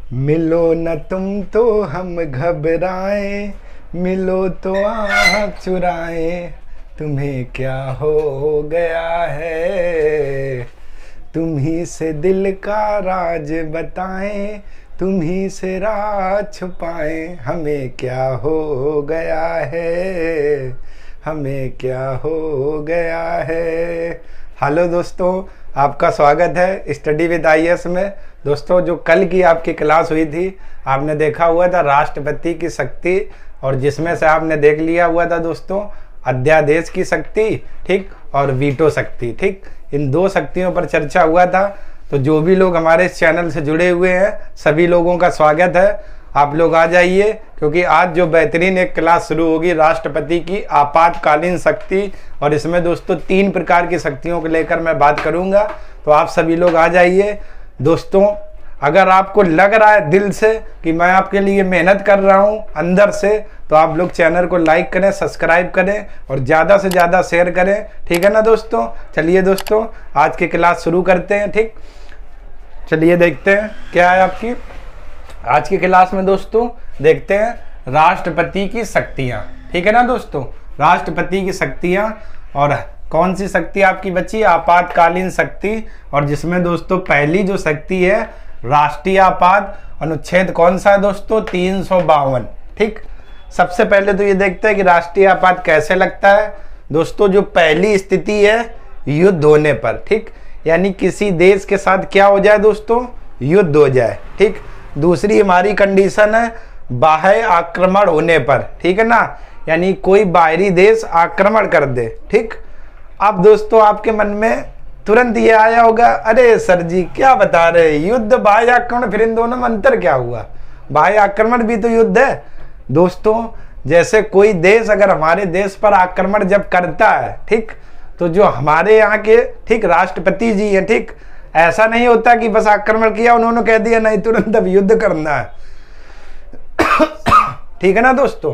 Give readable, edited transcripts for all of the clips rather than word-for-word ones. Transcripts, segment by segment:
मिलो न तुम तो हम घबराएं, मिलो तो आँख चुराएं। तुम्हें क्या हो गया है, तुम ही से दिल का राज बताएं, तुम ही से राज छुपाएं। हमें क्या हो गया है, हमें क्या हो गया है। हेलो दोस्तों, आपका स्वागत है स्टडी विद आईएएस में। दोस्तों, जो कल की आपकी क्लास हुई थी, आपने देखा हुआ था राष्ट्रपति की शक्ति, और जिसमें से आपने देख लिया हुआ था दोस्तों अध्यादेश की शक्ति, ठीक, और वीटो शक्ति, ठीक। इन दो शक्तियों पर चर्चा हुआ था। तो जो भी लोग हमारे इस चैनल से जुड़े हुए हैं, सभी लोगों का स्वागत है। आप लोग आ जाइए, क्योंकि आज जो बेहतरीन एक क्लास शुरू होगी राष्ट्रपति की आपातकालीन शक्ति, और इसमें दोस्तों 3 प्रकार की शक्तियों को लेकर मैं बात करूंगा। तो आप सभी लोग आ जाइए। दोस्तों, अगर आपको लग रहा है दिल से कि मैं आपके लिए मेहनत कर रहा हूं अंदर से, तो आप लोग चैनल को लाइक करें, सब्सक्राइब करें और ज़्यादा से ज़्यादा शेयर करें, ठीक है ना दोस्तों। चलिए दोस्तों, आज की क्लास शुरू करते हैं, ठीक। चलिए देखते हैं क्या है आपकी आज की क्लास में। दोस्तों देखते हैं राष्ट्रपति की शक्तियां, ठीक है ना दोस्तों। राष्ट्रपति की शक्तियां, और कौन सी शक्ति आपकी बची? आपातकालीन शक्ति। और जिसमें दोस्तों पहली जो शक्ति है राष्ट्रीय आपात, अनुच्छेद कौन सा है दोस्तों? 352, ठीक। सबसे पहले तो ये देखते हैं कि राष्ट्रीय आपात कैसे लगता है। दोस्तों, जो पहली स्थिति है युद्ध होने पर, ठीक, यानी किसी देश के साथ क्या हो जाए दोस्तों? युद्ध हो जाए, ठीक। दूसरी हमारी कंडीशन है बाह्य आक्रमण होने पर, ठीक है ना, यानी कोई बाहरी देश आक्रमण कर दे, ठीक। अब दोस्तों आपके मन में तुरंत ये आया होगा, अरे सर जी क्या बता रहे, युद्ध बाह्य आक्रमण, फिर इन दोनों में अंतर क्या हुआ? बाह्य आक्रमण भी तो युद्ध है दोस्तों। जैसे कोई देश अगर हमारे देश पर आक्रमण जब करता है, ठीक, तो जो हमारे यहाँ के, ठीक, राष्ट्रपति जी हैं, ठीक, ऐसा नहीं होता कि बस आक्रमण किया उन्होंने कह दिया नहीं तुरंत अब युद्ध करना है, ठीक है ना दोस्तों।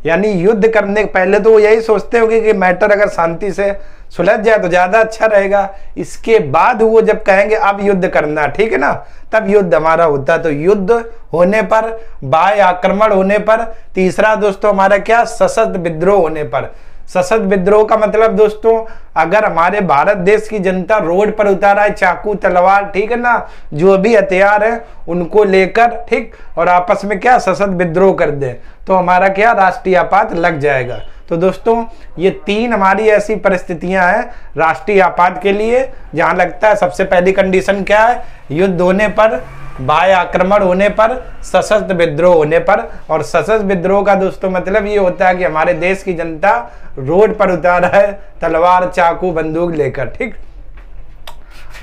यानी युद्ध करने के पहले तो वो यही सोचते होंगे कि मैटर अगर शांति से सुलझ जाए तो ज्यादा अच्छा रहेगा। इसके बाद वो जब कहेंगे अब युद्ध करना, ठीक है ना, तब युद्ध हमारा होता है। तो युद्ध होने पर, बाह्य आक्रमण होने पर, तीसरा दोस्तों हमारा क्या? सशस्त्र विद्रोह होने पर। सशस्त्र विद्रोह का मतलब दोस्तों, अगर हमारे भारत देश की जनता रोड पर उतारा है चाकू तलवार, ठीक है ना, जो भी हथियार है उनको लेकर, ठीक, और आपस में क्या सशस्त्र विद्रोह कर दे, तो हमारा क्या? राष्ट्रीय आपात लग जाएगा। तो दोस्तों ये 3 हमारी ऐसी परिस्थितियां हैं राष्ट्रीय आपात के लिए, जहां लगता है सबसे पहली कंडीशन क्या है? युद्ध होने पर, बाह्य आक्रमण होने पर, सशस्त्र विद्रोह होने पर। और सशस्त्र विद्रोह का दोस्तों मतलब ये होता है कि हमारे देश की जनता रोड पर उतारा है तलवार चाकू बंदूक लेकर, ठीक।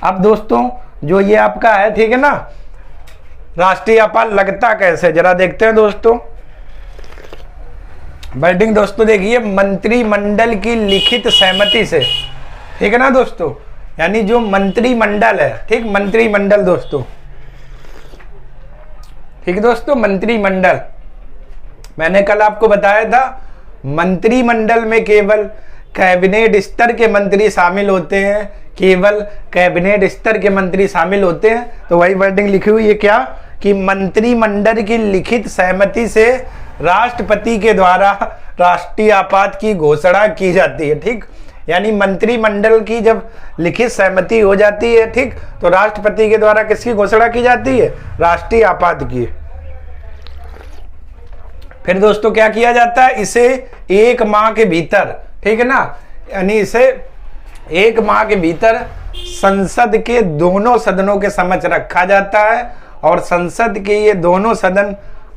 अब दोस्तों जो ये आपका है, ठीक है ना, राष्ट्रीय आपात लगता कैसे, जरा देखते हैं दोस्तों। वर्डिंग दोस्तों देखिए, मंत्रिमंडल की लिखित सहमति से, ठीक है ना दोस्तों, यानी जो मंत्रिमंडल है, ठीक, मंत्रिमंडल दोस्तों, ठीक है दोस्तों, मंत्रिमंडल। मैंने कल आपको बताया था मंत्रिमंडल में केवल कैबिनेट स्तर के मंत्री शामिल होते हैं, केवल कैबिनेट स्तर के मंत्री शामिल होते हैं। तो वही वर्डिंग लिखी हुई है क्या? कि मंत्रिमंडल की लिखित सहमति से राष्ट्रपति के द्वारा राष्ट्रीय आपात की घोषणा की जाती है, ठीक। यानी मंत्रिमंडल की जब लिखित सहमति हो जाती है, ठीक, तो राष्ट्रपति के द्वारा किसकी घोषणा की जाती है? राष्ट्रीय आपात की। फिर दोस्तों क्या किया जाता है? इसे 1 माह के भीतर, ठीक है ना, यानी इसे 1 माह के भीतर संसद के दोनों सदनों के समक्ष रखा जाता है, और संसद के ये दोनों सदन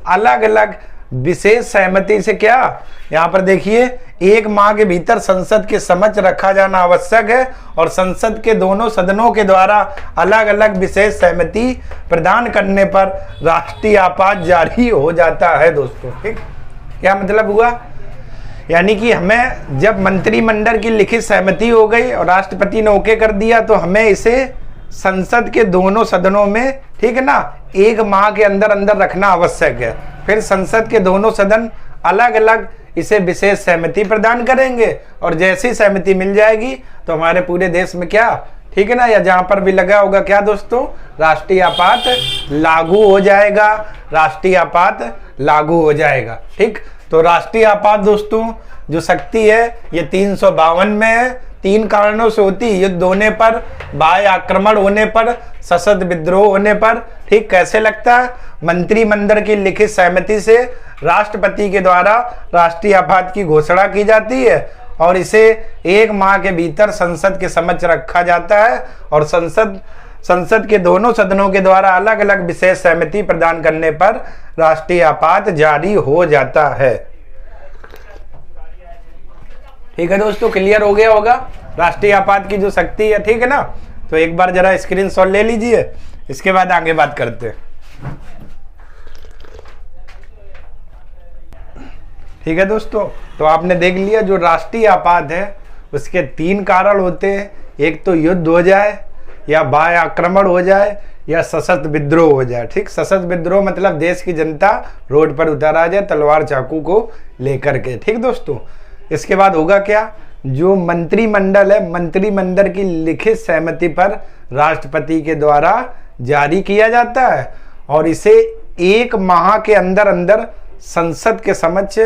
अलग अलग विशेष सहमति से, क्या यहाँ पर देखिए, 1 माह के भीतर संसद के समक्ष रखा जाना आवश्यक है, और संसद के दोनों सदनों के द्वारा अलग अलग विशेष सहमति प्रदान करने पर राष्ट्रीय आपात जारी हो जाता है दोस्तों, ठीक। क्या मतलब हुआ? यानी कि हमें जब मंत्रिमंडल की लिखित सहमति हो गई और राष्ट्रपति ने ओके कर दिया, तो हमें इसे संसद के दोनों सदनों में, ठीक है ना, 1 माह के अंदर अंदर रखना आवश्यक है। फिर संसद के दोनों सदन अलग अलग इसे विशेष सहमति प्रदान करेंगे, और जैसी सहमति मिल जाएगी तो हमारे पूरे देश में क्या, ठीक है ना, या जहां पर भी लगा होगा क्या दोस्तों, राष्ट्रीय आपात लागू हो जाएगा, राष्ट्रीय आपात लागू हो जाएगा। ठीक, तो राष्ट्रीय आपात दोस्तों जो शक्ति है ये 352 में है। 3 कारणों से होती है, युद्ध होने पर, बाह्य आक्रमण होने पर, सशस्त्र विद्रोह होने पर। ठीक, कैसे लगता है, मंत्रिमंडल की लिखित सहमति से राष्ट्रपति के द्वारा राष्ट्रीय आपात की घोषणा की जाती है और इसे 1 माह के भीतर संसद के समक्ष रखा जाता है और संसद के दोनों सदनों के द्वारा अलग अलग विशेष सहमति प्रदान करने पर राष्ट्रीय आपात जारी हो जाता है। ठीक है दोस्तों, क्लियर हो गया होगा राष्ट्रीय आपात की जो शक्ति है। ठीक है ना, तो एक बार जरा स्क्रीनशॉट ले लीजिए, इसके बाद आगे बात करते हैं। ठीक है दोस्तों, तो आपने देख लिया जो राष्ट्रीय आपात है उसके 3 कारण होते हैं। एक तो युद्ध हो जाए, या बाह्य आक्रमण हो जाए, या सशस्त्र विद्रोह हो जाए। ठीक, सशस्त्र विद्रोह मतलब देश की जनता रोड पर उतर आ जाए तलवार चाकू को लेकर के। ठीक दोस्तों, इसके बाद होगा क्या, जो मंत्रिमंडल है, मंत्रिमंडल की लिखित सहमति पर राष्ट्रपति के द्वारा जारी किया जाता है और इसे 1 माह के अंदर अंदर संसद के समक्ष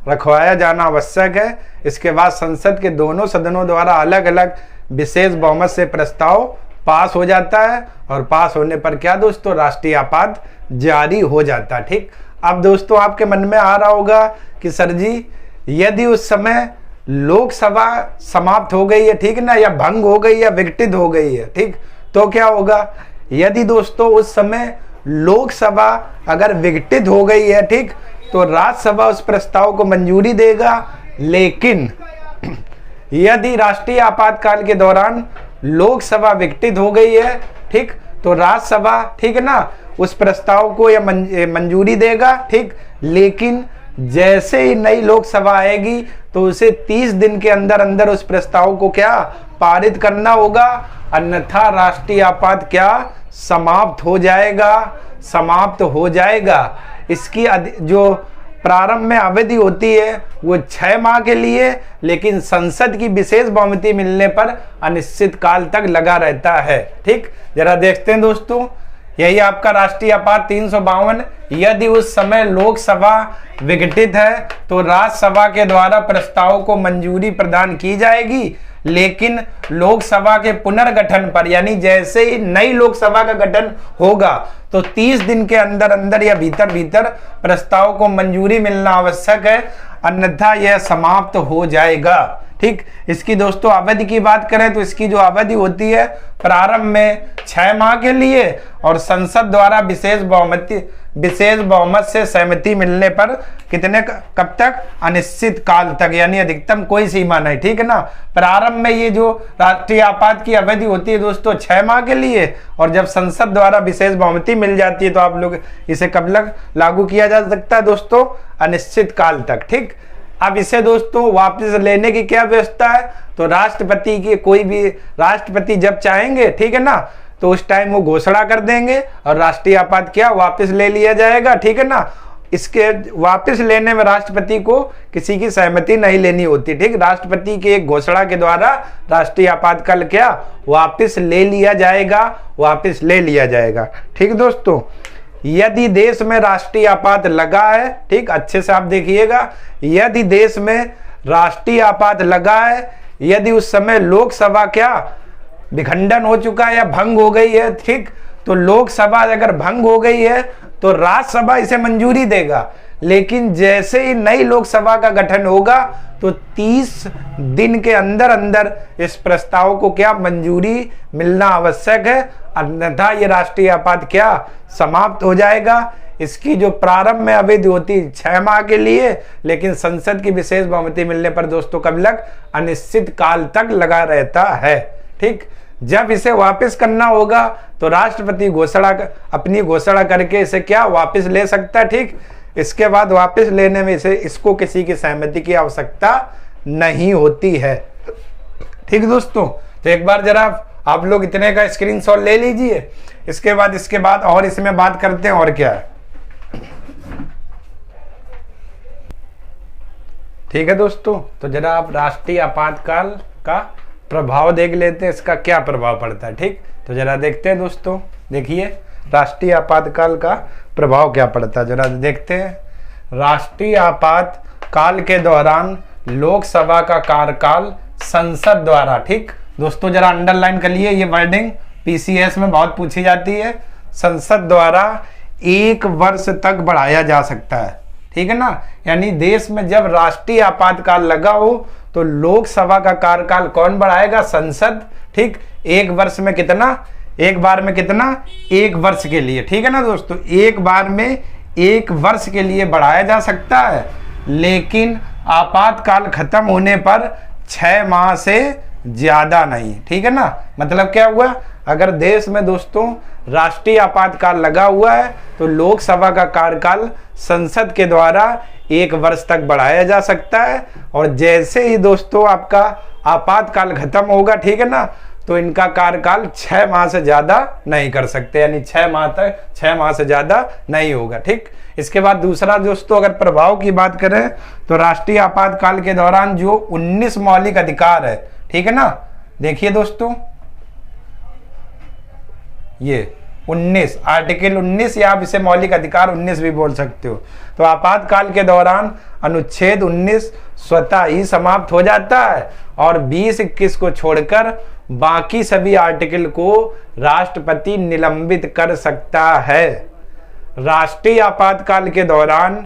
रखवाया जाना आवश्यक है। इसके बाद संसद के दोनों सदनों द्वारा अलग अलग विशेष बहुमत से प्रस्ताव पास हो जाता है और पास होने पर क्या दोस्तों, राष्ट्रीय आपात जारी हो जाता है। ठीक, अब दोस्तों आपके मन में आ रहा होगा कि सर जी यदि उस समय लोकसभा समाप्त हो गई है, ठीक ना, या भंग हो गई या विघटित हो गई है, ठीक, तो क्या होगा। यदि दोस्तों उस समय लोकसभा अगर विघटित हो गई है, ठीक, तो राज्यसभा उस प्रस्ताव को मंजूरी देगा। लेकिन यदि राष्ट्रीय आपातकाल के दौरान लोकसभा विघटित हो गई है, ठीक, तो राज्यसभा, ठीक है ना, उस प्रस्ताव को या मंजूरी देगा। ठीक, लेकिन जैसे ही नई लोकसभा आएगी तो उसे 30 दिन के अंदर अंदर उस प्रस्ताव को क्या पारित करना होगा, अन्यथा राष्ट्रीय आपात क्या समाप्त हो जाएगा, समाप्त हो जाएगा। इसकी जो प्रारंभ में अवधि होती है वो 6 माह के लिए, लेकिन संसद की विशेष बहुमति मिलने पर अनिश्चित काल तक लगा रहता है। ठीक, जरा देखते हैं दोस्तों, यही आपका राष्ट्रीय आपात 352। यदि उस समय लोकसभा विघटित है तो राज्यसभा के द्वारा प्रस्ताव को मंजूरी प्रदान की जाएगी, लेकिन लोकसभा के पुनर्गठन पर, यानी जैसे ही नई लोकसभा का गठन होगा तो 30 दिन के अंदर अंदर या भीतर भीतर प्रस्ताव को मंजूरी मिलना आवश्यक है, अन्यथा यह समाप्त हो जाएगा। ठीक, इसकी दोस्तों अवधि की बात करें तो इसकी जो अवधि होती है प्रारंभ में 6 माह के लिए और संसद द्वारा विशेष बहुमत से सहमति मिलने पर कितने, कब तक, अनिश्चित काल तक, यानी अधिकतम कोई सीमा नहीं। ठीक है ना, प्रारंभ में ये जो राष्ट्रीय आपात की अवधि होती है दोस्तों 6 माह के लिए, और जब संसद द्वारा विशेष बहुमति मिल जाती है तो आप लोग इसे कब तक लागू किया जा सकता है दोस्तों, अनिश्चित काल तक। ठीक, अब इसे दोस्तों वापस लेने की क्या व्यवस्था है, तो राष्ट्रपति की, कोई भी राष्ट्रपति जब चाहेंगे, ठीक है ना, तो उस टाइम वो घोषणा कर देंगे और राष्ट्रीय आपात क्या वापस ले लिया जाएगा। ठीक है ना, इसके वापस लेने में राष्ट्रपति को किसी की सहमति नहीं लेनी होती। ठीक, राष्ट्रपति की एक घोषणा के द्वारा राष्ट्रीय आपातकाल क्या वापस ले लिया जाएगा, वापस ले लिया जाएगा। ठीक दोस्तों, यदि देश में राष्ट्रीय आपात लगा है, ठीक, अच्छे से आप देखिएगा, यदि देश में राष्ट्रीय आपात लगा है, यदि उस समय लोकसभा क्या विखंडन हो चुका है या भंग हो गई है, ठीक, तो लोकसभा अगर भंग हो गई है तो राज्यसभा इसे मंजूरी देगा, लेकिन जैसे ही नई लोकसभा का गठन होगा तो 30 दिन के अंदर अंदर इस प्रस्ताव को क्या मंजूरी मिलना आवश्यक है, अन्यथा ये राष्ट्रीय आपात क्या समाप्त हो जाएगा। इसकी जो प्रारंभ में अवधि होती 6 माह के लिए, लेकिन संसद की विशेष बहुमति मिलने पर दोस्तों कब तक, अनिश्चित काल तक लगा रहता है। ठीक, जब इसे वापस करना होगा तो राष्ट्रपति अपनी घोषणा करके इसे क्या वापस ले सकता है। ठीक, इसके बाद वापस लेने में इसको किसी की सहमति की आवश्यकता नहीं होती है। ठीक दोस्तों, तो एक बार जरा आप लोग इतने का स्क्रीनशॉट ले लीजिए, इसके बाद और इसमें बात करते हैं और क्या है। ठीक है दोस्तों, तो जरा आप राष्ट्रीय आपातकाल का प्रभाव देख लेते हैं, इसका क्या प्रभाव पड़ता है। ठीक, तो जरा देखते हैं दोस्तों, देखिए राष्ट्रीय आपातकाल का प्रभाव क्या पड़ता है, जरा देखते हैं। राष्ट्रीय आपातकाल के दौरान लोकसभा का कार्यकाल संसद द्वारा, ठीक दोस्तों जरा अंडरलाइन कर लिए, ये वर्डिंग पीसीएस में बहुत पूछी जाती है, संसद द्वारा 1 वर्ष तक बढ़ाया जा सकता है। ठीक है ना, यानी देश में जब राष्ट्रीय आपातकाल लगा हो तो लोकसभा का कार्यकाल कौन बढ़ाएगा, संसद। ठीक, 1 वर्ष में कितना, एक बार में कितना, 1 वर्ष के लिए। ठीक है ना दोस्तों, एक बार में 1 वर्ष के लिए बढ़ाया जा सकता है, लेकिन आपातकाल खत्म होने पर 6 माह से ज्यादा नहीं। ठीक है ना, मतलब क्या हुआ, अगर देश में दोस्तों राष्ट्रीय आपातकाल लगा हुआ है तो लोकसभा का कार्यकाल संसद के द्वारा 1 वर्ष तक बढ़ाया जा सकता है, और जैसे ही दोस्तों आपका आपातकाल खत्म होगा, ठीक है ना, तो इनका कार्यकाल 6 माह से ज्यादा नहीं कर सकते, यानी 6 माह तक, 6 माह से ज्यादा नहीं होगा। ठीक, इसके बाद दूसरा दोस्तों अगर प्रभाव की बात करें तो राष्ट्रीय आपातकाल के दौरान जो 19 मौलिक अधिकार है, ठीक है ना, देखिए दोस्तों ये 19 आर्टिकल 19, या आप इसे मौलिक अधिकार 19 भी बोल सकते हो। तो आपातकाल के दौरान अनुच्छेद 19 स्वतः ही समाप्त हो जाता है, और 20-21 को छोड़कर बाकी सभी आर्टिकल को राष्ट्रपति निलंबित कर सकता है। राष्ट्रीय आपातकाल के दौरान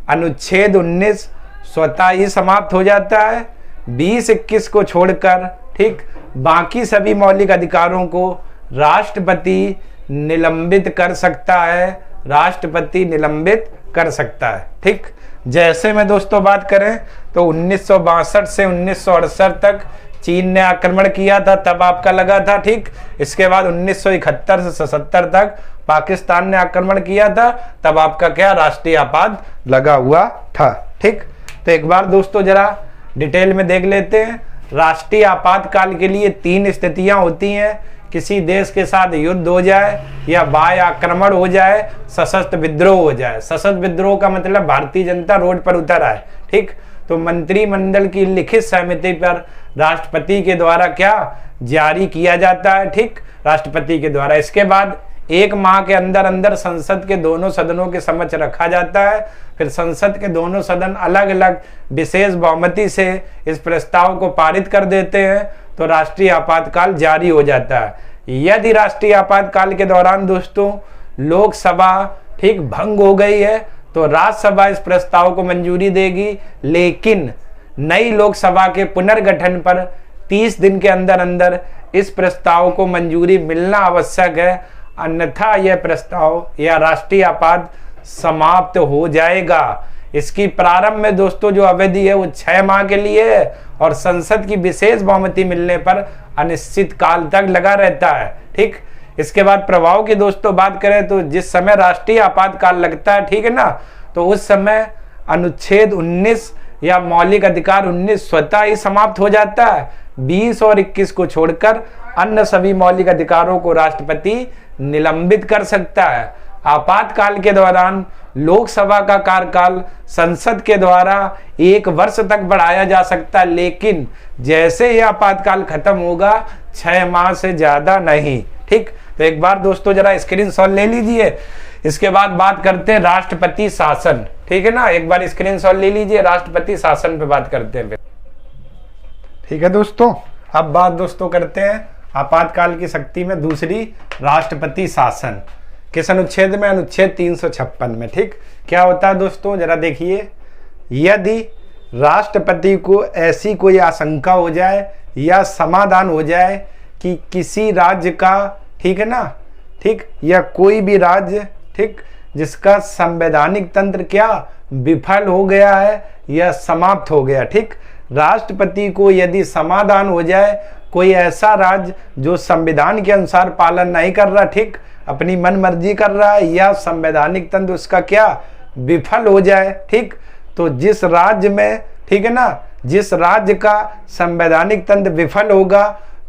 अनुच्छेद 19 स्वतः ही समाप्त हो जाता है, 20-21 को छोड़कर, ठीक, बाकी सभी मौलिक अधिकारों को राष्ट्रपति निलंबित कर सकता है, राष्ट्रपति निलंबित कर सकता है। ठीक, जैसे में दोस्तों बात करें तो 1962 से 1968 तक चीन ने आक्रमण किया था, तब आपका लगा था। ठीक, इसके बाद 1971 से 77 तक पाकिस्तान ने आक्रमण किया था, तब आपका क्या, राष्ट्रीय आपात लगा हुआ था। ठीक, तो एक बार दोस्तों जरा डिटेल में देख लेते हैं। राष्ट्रीय आपातकाल के लिए 3 स्थितियां होती हैं, किसी देश के साथ युद्ध हो जाए, या बाह्य आक्रमण हो जाए, सशस्त्र विद्रोह हो जाए। सशस्त्र विद्रोह का मतलब भारतीय जनता रोड पर उतर आए। ठीक, तो मंत्रिमंडल की लिखित सहमति पर राष्ट्रपति के द्वारा क्या जारी किया जाता है। ठीक, राष्ट्रपति के द्वारा। इसके बाद 1 माह के अंदर अंदर संसद के दोनों सदनों के समक्ष रखा जाता है, फिर संसद के दोनों सदन अलग अलग विशेष बहुमति से इस प्रस्ताव को पारित कर देते हैं, तो राष्ट्रीय आपातकाल जारी हो जाता है। यदि राष्ट्रीय आपातकाल के दौरान दोस्तों लोकसभा, ठीक, भंग हो गई है तो राज्यसभा इस प्रस्ताव को मंजूरी देगी, लेकिन नई लोकसभा के पुनर्गठन पर 30 दिन के अंदर अंदर इस प्रस्ताव को मंजूरी मिलना आवश्यक है, अन्यथा यह प्रस्ताव या राष्ट्रीय आपात समाप्त हो जाएगा। इसकी प्रारंभ में दोस्तों जो अवधि है वो 6 माह के लिए है, और संसद की विशेष बहुमति मिलने पर अनिश्चित काल तक लगा रहता है। ठीक, इसके बाद प्रभाव की दोस्तों बात करें तो जिस समय राष्ट्रीय आपातकाल लगता है, ठीक है ना, तो उस समय अनुच्छेद 19 या मौलिक अधिकार 19 स्वतः ही समाप्त हो जाता है। 20 और 21 को छोड़कर अन्य सभी मौलिक अधिकारों को राष्ट्रपति निलंबित कर सकता है। आपातकाल के दौरान लोकसभा का कार्यकाल संसद के द्वारा 1 वर्ष तक बढ़ाया जा सकता है, लेकिन जैसे ही आपातकाल खत्म होगा 6 माह से ज्यादा नहीं। ठीक, तो एक बार दोस्तों जरा स्क्रीनशॉट ले लीजिए। इसके बाद बात करते हैं राष्ट्रपति शासन। ठीक है ना, एक बार स्क्रीनशॉट ले लीजिए, राष्ट्रपति शासन पे बात करते हैं। ठीक है दोस्तों, अब बात दोस्तों करते हैं आपातकाल की शक्ति में दूसरी, राष्ट्रपति शासन। किस अनुच्छेद में, अनुच्छेद 356 में। ठीक, क्या होता है दोस्तों जरा देखिए, यदि राष्ट्रपति को ऐसी कोई आशंका हो जाए या समाधान हो जाए कि किसी राज्य का, ठीक है ना, ठीक, या कोई भी राज्य, ठीक, जिसका संवैधानिक तंत्र क्या विफल हो गया है या समाप्त हो गया। ठीक, राष्ट्रपति को यदि समाधान हो जाए कोई ऐसा राज्य जो संविधान के अनुसार पालन नहीं कर रहा, ठीक, अपनी मन मर्जी कर रहा है, या संवैधानिक तंत्र उसका क्या विफल हो जाए। ठीक, तो जिस राज्य में, ठीक है ना, जिस राज्य का संवैधानिक तंत्र विफल होगा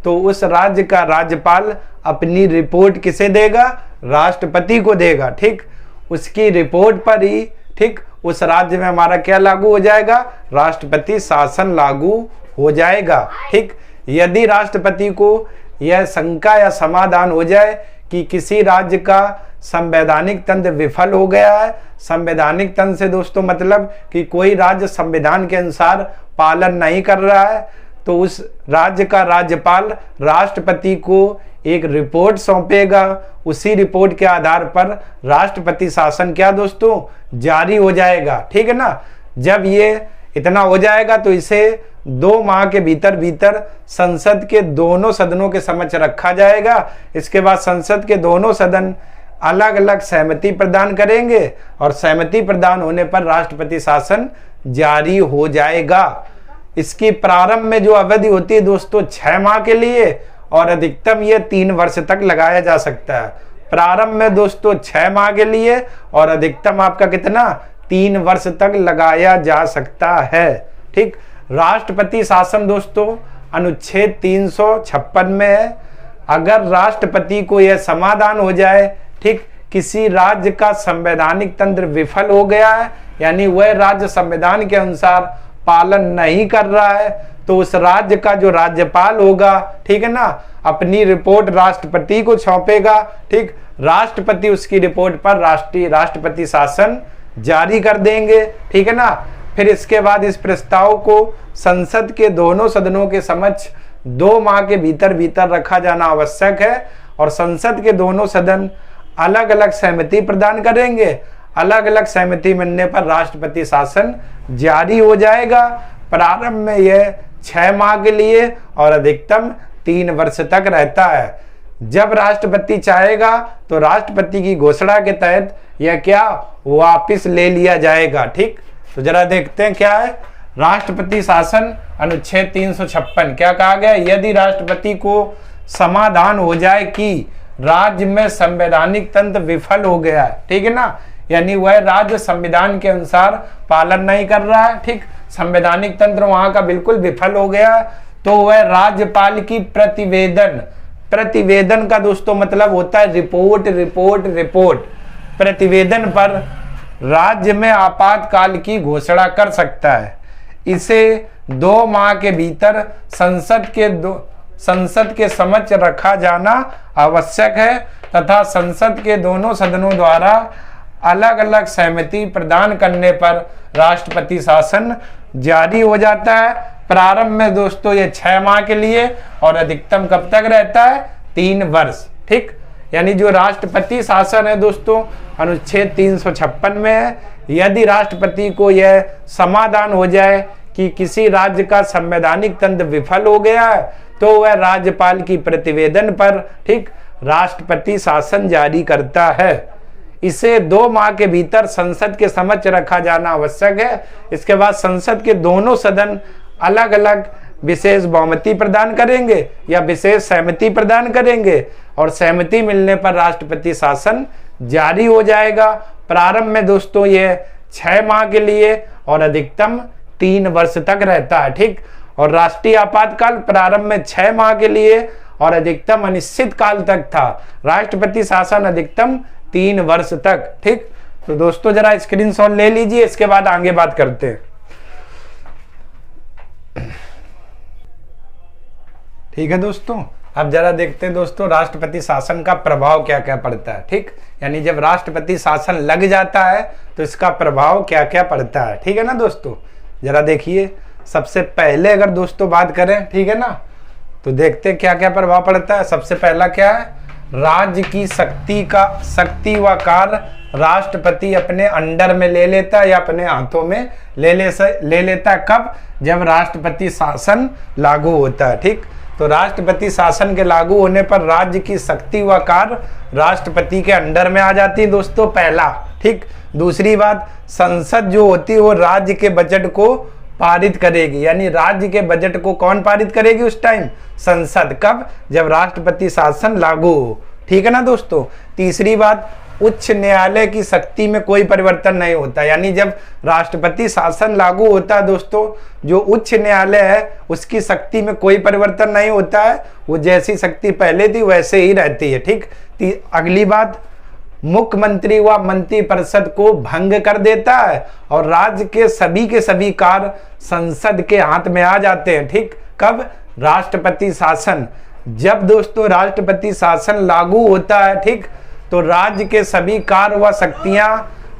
तो उस राज्य का राज्यपाल अपनी रिपोर्ट किसे देगा, राष्ट्रपति को देगा। ठीक, उसकी रिपोर्ट पर ही, ठीक, उस राज्य में हमारा क्या लागू हो जाएगा, राष्ट्रपति शासन लागू हो जाएगा। ठीक, यदि राष्ट्रपति को यह शंका या समाधान हो जाए कि किसी राज्य का संवैधानिक तंत्र विफल हो गया है, संवैधानिक तंत्र से दोस्तों मतलब कि कोई राज्य संविधान के अनुसार पालन नहीं कर रहा है, तो उस राज्य का राज्यपाल राष्ट्रपति को एक रिपोर्ट सौंपेगा। उसी रिपोर्ट के आधार पर राष्ट्रपति शासन क्या दोस्तों जारी हो जाएगा, ठीक है ना। जब ये इतना हो जाएगा तो इसे 2 माह के भीतर भीतर संसद के दोनों सदनों के समक्ष रखा जाएगा। इसके बाद संसद के दोनों सदन अलग अलग सहमति प्रदान करेंगे और सहमति प्रदान होने पर राष्ट्रपति शासन जारी हो जाएगा। इसकी प्रारंभ में जो अवधि होती है दोस्तों 6 माह के लिए और अधिकतम ये 3 वर्ष तक लगाया जा सकता है। प्रारंभ में दोस्तों 6 माह के लिए और अधिकतम आपका कितना 3 वर्ष तक लगाया जा सकता है, ठीक। राष्ट्रपति शासन दोस्तों अनुच्छेद 356 में है। अगर राष्ट्रपति को यह समाधान हो जाए, ठीक, किसी राज्य का संवैधानिक तंत्र विफल हो गया है, यानी वह राज्य संविधान के अनुसार पालन नहीं कर रहा है, तो उस राज्य का जो राज्यपाल होगा, ठीक है ना, अपनी रिपोर्ट राष्ट्रपति को सौंपेगा, ठीक। राष्ट्रपति उसकी रिपोर्ट पर राष्ट्रपति शासन जारी कर देंगे, ठीक है ना। फिर इसके बाद इस प्रस्ताव को संसद के दोनों सदनों के समक्ष 2 माह के भीतर भीतर रखा जाना आवश्यक है और संसद के दोनों सदन अलग अलग सहमति प्रदान करेंगे। अलग अलग सहमति मिलने पर राष्ट्रपति शासन जारी हो जाएगा। प्रारंभ में यह 6 माह के लिए और अधिकतम 3 वर्ष तक रहता है। जब राष्ट्रपति चाहेगा तो राष्ट्रपति की घोषणा के तहत यह क्या वापस ले लिया जाएगा, ठीक। तो जरा देखते हैं क्या है राष्ट्रपति शासन अनुच्छेद 356। क्या कहा गया, यदि राष्ट्रपति को समाधान हो जाए कि राज्य में संवैधानिक तंत्र विफल हो गया है, ठीक है ना, यानी वह राज्य संविधान के अनुसार पालन नहीं कर रहा है, ठीक, संवैधानिक तंत्र वहां का बिल्कुल विफल हो गया, तो वह राज्यपाल की प्रतिवेदन का दोस्तों मतलब होता है रिपोर्ट प्रतिवेदन पर राज्य में आपातकाल की घोषणा कर सकता है। इसे 2 माह के भीतर संसद के समक्ष रखा जाना आवश्यक है तथा संसद के दोनों सदनों द्वारा अलग अलग सहमति प्रदान करने पर राष्ट्रपति शासन जारी हो जाता है। प्रारंभ में दोस्तों ये 6 माह के लिए और अधिकतम कब तक रहता है 3 वर्ष, ठीक। यानी जो राष्ट्रपति शासन है दोस्तों अनुच्छेद 356 में है। यदि राष्ट्रपति को यह समाधान हो जाए कि किसी राज्य का संवैधानिक तंत्र विफल हो गया है, तो वह राज्यपाल की प्रतिवेदन पर, ठीक, राष्ट्रपति शासन जारी करता है। इसे 2 माह के भीतर संसद के समक्ष रखा जाना आवश्यक है। इसके बाद संसद के दोनों सदन अलग अलग विशेष बहुमति प्रदान करेंगे या विशेष सहमति प्रदान करेंगे और सहमति मिलने पर राष्ट्रपति शासन जारी हो जाएगा। प्रारंभ में दोस्तों यह 6 माह के लिए और अधिकतम 3 वर्ष तक रहता है, ठीक। और राष्ट्रीय आपातकाल प्रारंभ में 6 माह के लिए और अधिकतम अनिश्चित काल तक था। राष्ट्रपति शासन अधिकतम 3 वर्ष तक, ठीक। तो दोस्तों जरा स्क्रीनशॉट ले लीजिए, इसके बाद आगे बात करते हैं, ठीक है दोस्तों। अब जरा देखते हैं दोस्तों राष्ट्रपति शासन का प्रभाव क्या क्या पड़ता है, ठीक। यानी जब राष्ट्रपति शासन लग जाता है तो इसका प्रभाव क्या क्या पड़ता है, ठीक है ना दोस्तों। जरा देखिए, सबसे पहले अगर दोस्तों बात करें, ठीक है ना, तो देखते हैं क्या क्या प्रभाव पड़ता है। सबसे पहला क्या है, राज्य की शक्ति व कार्य राष्ट्रपति अपने अंडर में ले लेता है या अपने हाथों में ले लेता है। कब, जब राष्ट्रपति शासन लागू होता है, ठीक। तो राष्ट्रपति शासन के लागू होने पर राज्य की शक्ति व कार्य राष्ट्रपति के अंडर में आ जाती है दोस्तों, पहला, ठीक। दूसरी बात, संसद जो होती है वो राज्य के बजट को पारित करेगी, यानी राज्य के बजट को कौन पारित करेगी उस टाइम, संसद। कब, जब राष्ट्रपति शासन लागू हो, ठीक है ना दोस्तों। तीसरी बात, उच्च न्यायालय की शक्ति में कोई परिवर्तन नहीं होता, यानी जब राष्ट्रपति शासन लागू होता है दोस्तों, जो उच्च न्यायालय है उसकी शक्ति में कोई परिवर्तन नहीं होता है, वो जैसी शक्ति पहले थी वैसे ही रहती है, ठीक। अगली बात, मुख्यमंत्री व मंत्रिपरिषद को भंग कर देता है और राज्य के सभी कार्य संसद के हाथ में आ जाते हैं, ठीक। कब, राष्ट्रपति शासन। जब दोस्तों राष्ट्रपति शासन लागू होता है, ठीक, तो राज्य के सभी कार्य व शक्तियां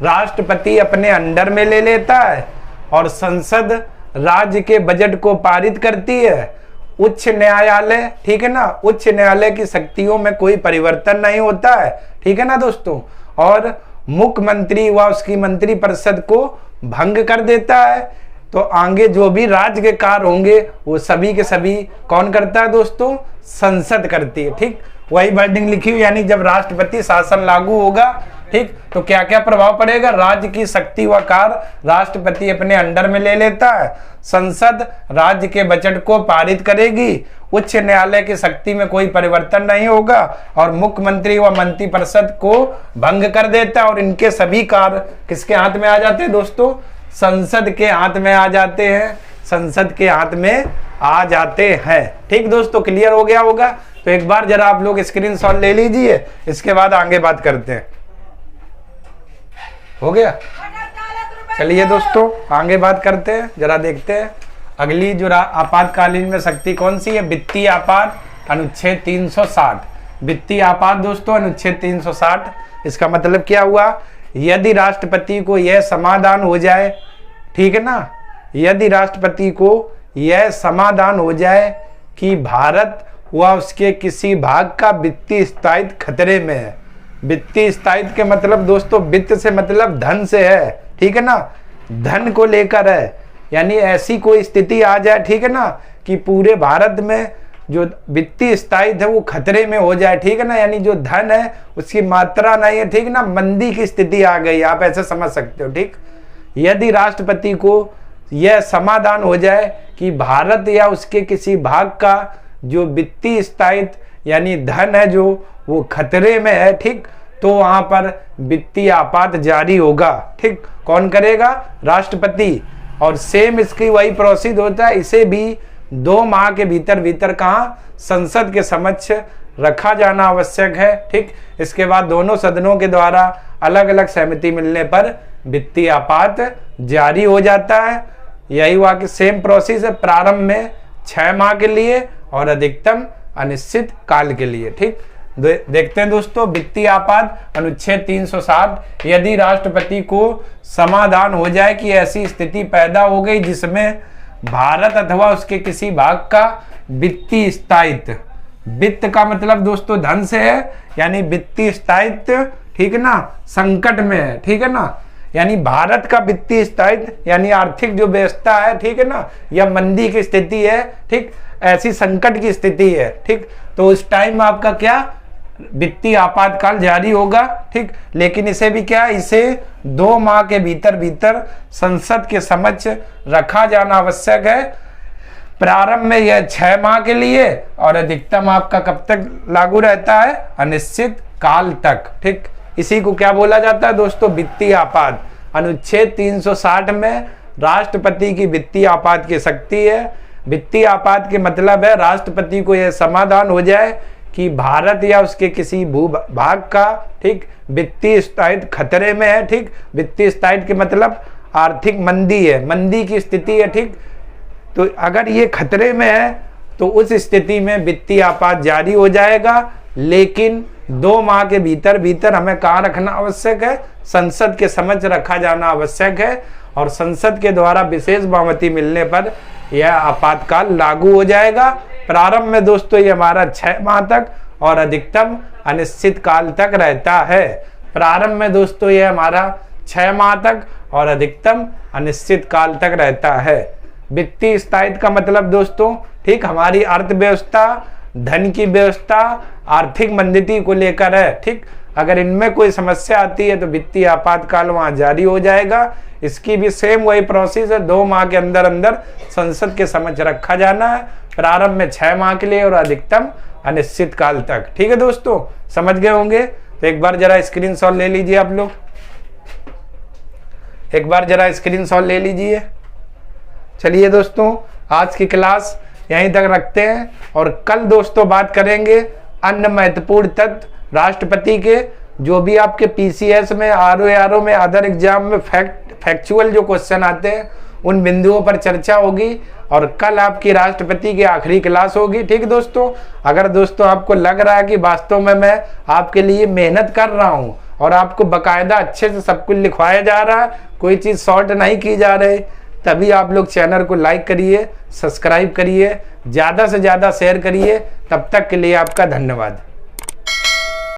राष्ट्रपति अपने अंडर में ले लेता है और संसद राज्य के बजट को पारित करती है। उच्च न्यायालय, ठीक है ना, उच्च न्यायालय की शक्तियों में कोई परिवर्तन नहीं होता है, ठीक है ना दोस्तों, और मुख्यमंत्री व उसकी मंत्रिपरिषद को भंग कर देता है। तो आगे जो भी राज्य के कार्य होंगे वो सभी के सभी कौन करता है दोस्तों? संसद करती है, ठीक। वही वर्डिंग लिखी हुई, यानी जब राष्ट्रपति शासन लागू होगा, ठीक, तो क्या क्या प्रभाव पड़ेगा? राज्य की शक्ति व कार्य राष्ट्रपति अपने अंडर में ले लेता है, संसद राज्य के बजट को पारित करेगी, उच्च न्यायालय की शक्ति में कोई परिवर्तन नहीं होगा और मुख्यमंत्री व मंत्रिपरिषद को भंग कर देता है और इनके सभी कार्य किसके हाथ में आ जाते हैं दोस्तों? संसद के हाथ में आ जाते हैं, संसद के हाथ में आ जाते हैं। ठीक दोस्तों, क्लियर हो गया होगा? तो एक बार जरा आप लोग स्क्रीनशॉट ले लीजिए, इसके बाद आगे बात करते हैं। हो गया? चलिए दोस्तों आगे बात करते हैं, जरा देखते हैं अगली जो आपातकालीन में शक्ति कौन सी है? वित्तीय आपात, अनुच्छेद 360। वित्तीय आपात दोस्तों अनुच्छेद 360, इसका मतलब क्या हुआ? यदि राष्ट्रपति को यह समाधान हो जाए, ठीक है ना, यदि राष्ट्रपति को यह समाधान हो जाए कि भारत व उसके किसी भाग का वित्तीय स्थायित्व खतरे में है। वित्तीय स्थायित्व के मतलब दोस्तों, वित्त से मतलब धन से है, ठीक है ना, धन को लेकर है, यानी ऐसी कोई स्थिति आ जाए, ठीक है ना, कि पूरे भारत में जो वित्तीय स्थायित्व है वो खतरे में हो जाए, ठीक है ना, यानी जो धन है उसकी मात्रा नहीं है, ठीक ना, मंदी की स्थिति आ गई, आप ऐसे समझ सकते हो। ठीक, यदि राष्ट्रपति को यह समाधान हो जाए कि भारत या उसके किसी भाग का जो वित्तीय स्थायित्व यानी धन है जो वो खतरे में है, ठीक, तो वहां पर वित्तीय आपात जारी होगा। ठीक, कौन करेगा? राष्ट्रपति। और सेम इसकी वही प्रोसीड होता है, इसे भी 2 माह के भीतर कहाँ? संसद के समक्ष रखा जाना आवश्यक है। ठीक, इसके बाद दोनों सदनों के द्वारा अलग अलग सहमति मिलने पर वित्तीय आपात जारी हो जाता है। यही हुआ कि सेम प्रोसेस है, प्रारंभ में 6 माह के लिए और अधिकतम अनिश्चित काल के लिए। ठीक, देखते हैं दोस्तों वित्तीय आपात अनुच्छेद 360। यदि राष्ट्रपति को समाधान हो जाए कि ऐसी स्थिति पैदा हो गई जिसमें भारत अथवा उसके किसी भाग का वित्तीय स्थायित्व, वित्त का मतलब दोस्तों धन से है, यानी वित्तीय स्थायित्व, ठीक है ना, संकट में है, ठीक है ना, यानी भारत का वित्तीय स्थायित्व यानी आर्थिक जो व्यवस्था है, ठीक है ना, या मंदी की स्थिति है, ठीक, ऐसी संकट की स्थिति है। ठीक, तो उस टाइम में आपका क्या? वित्तीय आपातकाल जारी होगा। ठीक, लेकिन इसे भी क्या, इसे 2 माह के भीतर संसद के समक्ष रखा जाना आवश्यक है। प्रारंभ में यह 6 माह के लिए और अधिकतम आपका कब तक लागू रहता है? अनिश्चित काल तक। ठीक, इसी को क्या बोला जाता है दोस्तों? वित्तीय आपात। अनुच्छेद 360 में राष्ट्रपति की वित्तीय आपात की शक्ति है। वित्तीय आपात के मतलब है राष्ट्रपति को यह समाधान हो जाए कि भारत या उसके किसी भूभाग का, ठीक, वित्तीय स्थायित्व खतरे में है। ठीक, वित्तीय स्थायित्व के मतलब आर्थिक मंदी है, मंदी की स्थिति है। ठीक, तो अगर ये खतरे में है तो उस स्थिति में वित्तीय आपात जारी हो जाएगा, लेकिन 2 माह के भीतर हमें कहाँ रखना आवश्यक है? संसद के समक्ष रखा जाना आवश्यक है और संसद के द्वारा विशेष बहुमति मिलने पर यह आपातकाल लागू हो जाएगा। प्रारंभ में दोस्तों ये हमारा 6 माह तक और अधिकतम अनिश्चित काल तक रहता है। प्रारंभ में दोस्तों ये हमारा 6 माह तक और अधिकतम अनिश्चित काल तक रहता है। वित्तीय स्थायित्व का मतलब दोस्तों, ठीक, हमारी अर्थव्यवस्था, धन की व्यवस्था, आर्थिक मंदी को लेकर है। ठीक, अगर इनमें कोई समस्या आती है तो वित्तीय आपातकाल वहां जारी हो जाएगा। इसकी भी सेम वही प्रोसेस है, 2 माह के अंदर संसद के समक्ष रखा जाना है। प्रारंभ में 6 माह के लिए और अधिकतम अनिश्चित काल तक। ठीक है दोस्तों, समझ गए होंगे? तो एक बार जरा स्क्रीनशॉट ले लीजिए आप लोग, एक बार जरा स्क्रीनशॉट ले लीजिए। चलिए दोस्तों आज की क्लास यहीं तक रखते हैं और कल दोस्तों बात करेंगे अन्य महत्वपूर्ण तत्व राष्ट्रपति के, जो भी आपके पीसीएस में, आरओ में, अदर एग्जाम में फैक्चुअल जो क्वेश्चन आते हैं उन बिंदुओं पर चर्चा होगी और कल आपकी राष्ट्रपति की आखिरी क्लास होगी। ठीक दोस्तों, अगर दोस्तों आपको लग रहा है कि वास्तव में मैं आपके लिए मेहनत कर रहा हूँ और आपको बकायदा अच्छे से सब कुछ लिखवाया जा रहा है, कोई चीज़ शॉर्ट नहीं की जा रही, तभी आप लोग चैनल को लाइक करिए, सब्सक्राइब करिए, ज़्यादा से ज़्यादा शेयर करिए। तब तक के लिए आपका धन्यवाद।